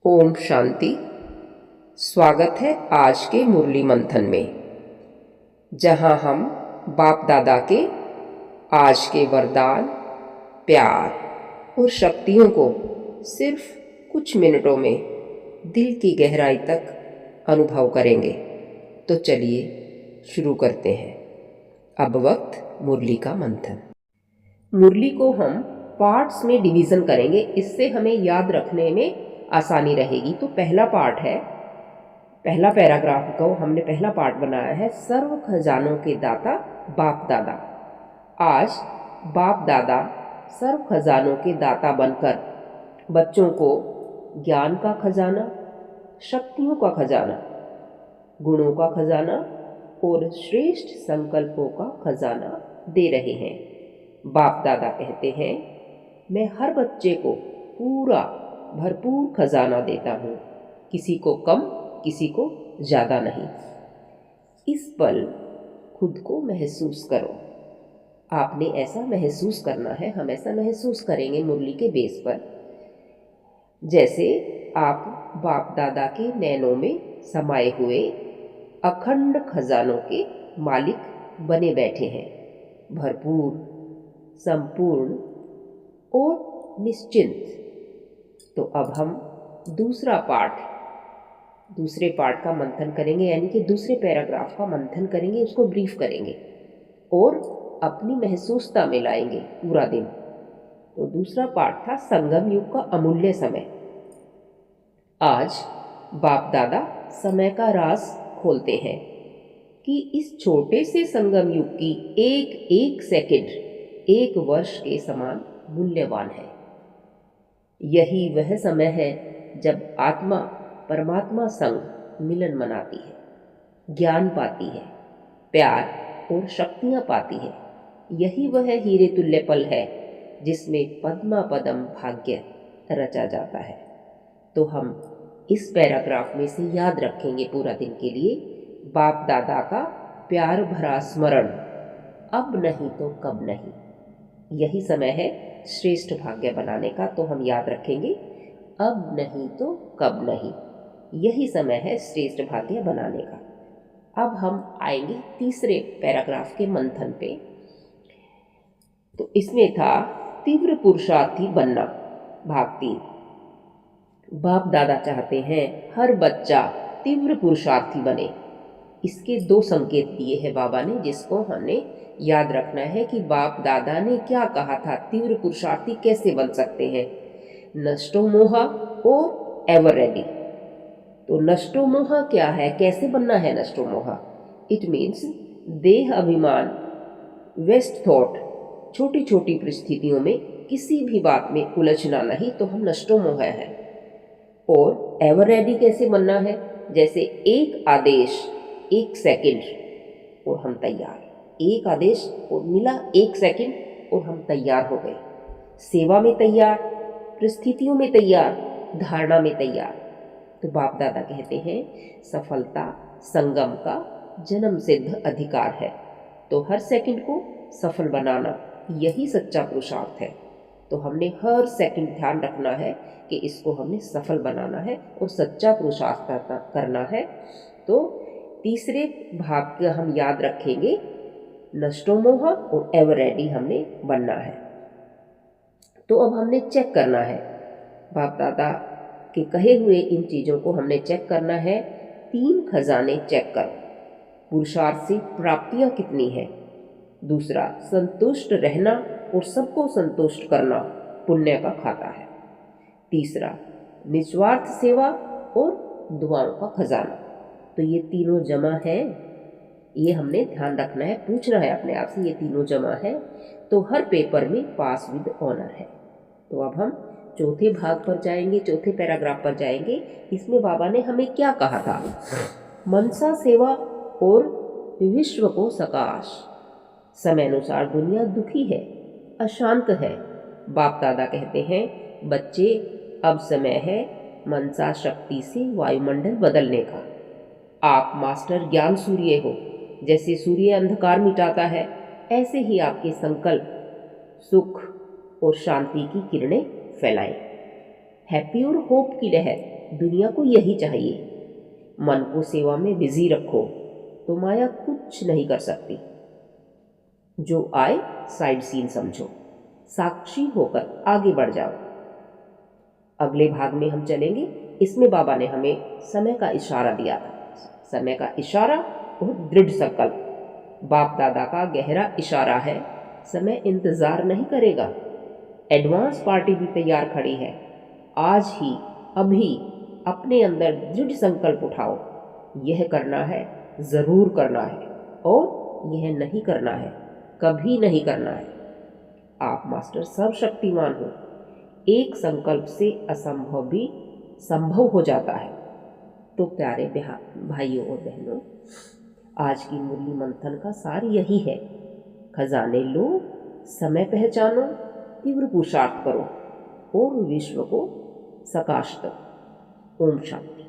ओम शांति। स्वागत है आज के मुरली मंथन में, जहां हम बाप दादा के आज के वरदान, प्यार और शक्तियों को सिर्फ कुछ मिनटों में दिल की गहराई तक अनुभव करेंगे। तो चलिए शुरू करते हैं। अब वक्त मुरली का मंथन। मुरली को हम पार्ट्स में डिवीज़न करेंगे, इससे हमें याद रखने में आसानी रहेगी। तो पहला पार्ट है, पहला पैराग्राफ को हमने पहला पार्ट बनाया है, सर्व खजानों के दाता बाप दादा। आज बाप दादा सर्व खजानों के दाता बनकर बच्चों को ज्ञान का खजाना, शक्तियों का खजाना, गुणों का खजाना और श्रेष्ठ संकल्पों का खजाना दे रहे हैं। बाप दादा कहते हैं, मैं हर बच्चे को पूरा भरपूर खजाना देता हूँ, किसी को कम किसी को ज़्यादा नहीं। इस पल खुद को महसूस करो। आपने ऐसा महसूस करना है, हम ऐसा महसूस करेंगे मुरली के बेस पर, जैसे आप बाप दादा के नैनों में समाये हुए अखंड खजानों के मालिक बने बैठे हैं, भरपूर, संपूर्ण और निश्चिंत। तो अब हम दूसरे पार्ट का मंथन करेंगे, यानी कि दूसरे पैराग्राफ का मंथन करेंगे, उसको ब्रीफ करेंगे और अपनी महसूसता में लाएंगे पूरा दिन। तो दूसरा पार्ट था संगम युग का अमूल्य समय। आज बाप दादा समय का राज खोलते हैं कि इस छोटे से संगम युग की एक एक सेकंड एक वर्ष के समान मूल्यवान है। यही वह समय है जब आत्मा परमात्मा संग मिलन मनाती है, ज्ञान पाती है, प्यार और शक्तियाँ पाती है। यही वह हीरे तुल्य पल है जिसमें पद्मा पदम भाग्य रचा जाता है। तो हम इस पैराग्राफ में से याद रखेंगे पूरा दिन के लिए बाप दादा का प्यार भरा स्मरण, अब नहीं तो कब नहीं। यही समय है श्रेष्ठ भाग्य बनाने का। तो हम याद रखेंगे, अब नहीं तो कब नहीं, यही समय है श्रेष्ठ भाग्य बनाने का। अब हम आएंगे तीसरे पैराग्राफ के मंथन पे। तो इसमें था तीव्र पुरुषार्थी बनना, भाग 3। बाप दादा चाहते हैं हर बच्चा तीव्र पुरुषार्थी बने। इसके 2 संकेत दिए हैं बाबा ने, जिसको हमने याद रखना है कि बाप दादा ने क्या कहा था, तीव्र पुरुषार्थी कैसे बन सकते हैं। नष्टो मोहा और एवर रेडी। तो नष्टो मोहा क्या है, कैसे बनना है नष्टो मोहा? इट मीन्स देह अभिमान, वेस्ट थॉट, छोटी छोटी परिस्थितियों में किसी भी बात में उलझना नहीं, तो हम नष्टो मोहा है। और एवर रेडी कैसे बनना है? जैसे एक आदेश, एक सेकंड और हम तैयार। एक आदेश और मिला, एक सेकंड और हम तैयार हो गए। सेवा में तैयार, परिस्थितियों में तैयार, धारणा में तैयार। तो बाप दादा कहते हैं, सफलता संगम का जन्म सिद्ध अधिकार है। तो हर सेकंड को सफल बनाना, यही सच्चा पुरुषार्थ है। तो हमने हर सेकंड ध्यान रखना है कि इसको हमने सफल बनाना है और सच्चा पुरुषार्थ करना है। तो तीसरे भाग का हम याद रखेंगे, नष्टो मोहा और एवर रेडी हमने बनना है। तो अब हमने चेक करना है, बाप दादा के कहे हुए इन चीज़ों को हमने चेक करना है। 3 खजाने चेक करो। पुरुषार्थ से प्राप्तियाँ कितनी है? दूसरा, संतुष्ट रहना और सबको संतुष्ट करना पुण्य का खाता है। तीसरा, निस्वार्थ सेवा और दुआओं का खजाना। तो ये तीनों जमा है, ये हमने ध्यान रखना है, पूछना है अपने आप से, ये तीनों जमा है तो हर पेपर में पास विद ऑनर है। तो अब हम चौथे भाग पर जाएंगे, चौथे पैराग्राफ पर जाएंगे। इसमें बाबा ने हमें क्या कहा था? मनसा सेवा और विश्व को सकाश। समय अनुसार दुनिया दुखी है, अशांत है। बाप दादा कहते हैं, बच्चे अब समय है मनसा शक्ति से वायुमंडल बदलने का। आप मास्टर ज्ञान सूर्य हो। जैसे सूर्य अंधकार मिटाता है, ऐसे ही आपके संकल्प सुख और शांति की किरणें फैलाएं। हैप्पी और होप की लहर दुनिया को यही चाहिए। मन को सेवा में बिजी रखो तो माया कुछ नहीं कर सकती। जो आए साइड सीन समझो, साक्षी होकर आगे बढ़ जाओ। अगले भाग में हम चलेंगे, इसमें बाबा ने हमें समय का इशारा दिया था। समय का इशारा और दृढ़ संकल्प बाप दादा का गहरा इशारा है। समय इंतजार नहीं करेगा। एडवांस पार्टी भी तैयार खड़ी है। आज ही अभी अपने अंदर दृढ़ संकल्प उठाओ। यह करना है, जरूर करना है, और यह नहीं करना है, कभी नहीं करना है। आप मास्टर सर्वशक्तिमान हो। एक संकल्प से असंभव भी संभव हो जाता है। तो प्यारे भाइयों और बहनों, आज की मुरली मंथन का सार यही है। खजाने लो, समय पहचानो, तीव्र पुरुषार्थ करो और विश्व को सकाश दो। ओम शांति।